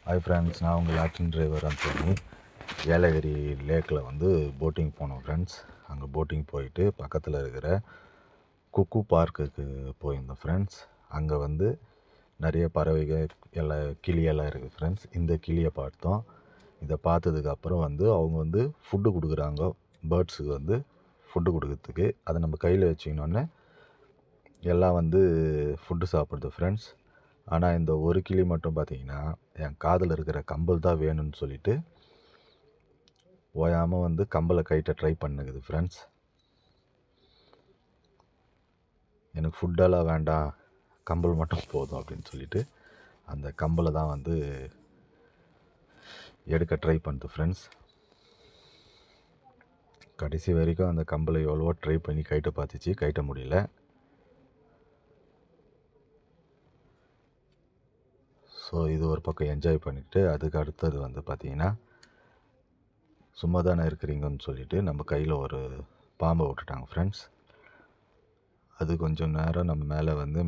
Hi friends, நான் உங்கள் latrine driver சொல்லி ஏலகிரி லேக்கில் வந்து போட்டிங் போனோம் ஃப்ரெண்ட்ஸ். அங்கே போட்டிங் போயிட்டு பக்கத்தில் இருக்கிற குக்கு பார்க்குக்கு போயிருந்தோம் ஃப்ரெண்ட்ஸ். அங்கே வந்து நிறைய பறவைகள் எல்லாம் கிளியெல்லாம் இருக்குது ஃப்ரெண்ட்ஸ். இந்த கிளியை பார்த்தோம். இதை பார்த்ததுக்கப்புறம் வந்து அவங்க வந்து ஃபுட்டு கொடுக்குறாங்க பேர்ட்ஸுக்கு வந்து ஃபுட்டு கொடுக்கறதுக்கு. அதை நம்ம கையில் வச்சிக்கணுன்னே எல்லாம் வந்து ஃபுட்டு சாப்பிடுது ஃப்ரெண்ட்ஸ். ஆனால் இந்த ஒரு கிளி மட்டும் பார்த்தீங்கன்னா என் காதில் இருக்கிற கம்பல் தான் வேணும்னு சொல்லிட்டு ஓயாமல் வந்து கம்பலை கைட்ட ட்ரை பண்ணுக்குது ஃப்ரெண்ட்ஸ். எனக்கு ஃபுட்டெல்லாம் வேண்டாம், கம்பல் மட்டும் போதும் அப்படின்னு சொல்லிட்டு அந்த கம்பலை தான் வந்து எடுக்க ட்ரை பண்ணுது ஃப்ரெண்ட்ஸ். கடைசி வரைக்கும் அந்த கம்பலை எவ்வளவோ ட்ரை பண்ணி கைட்ட பார்த்துச்சு, கைட்ட முடியல. ஸோ இது ஒரு பக்கம் என்ஜாய் பண்ணிவிட்டு அதுக்கு அடுத்தது வந்து பார்த்திங்கன்னா சும்மா தானே இருக்கிறீங்கன்னு சொல்லிவிட்டு நம்ம கையில் ஒரு பாம்பை விட்டுட்டாங்க ஃப்ரெண்ட்ஸ். அது கொஞ்சம் நேரம் நம்ம மேலே வந்து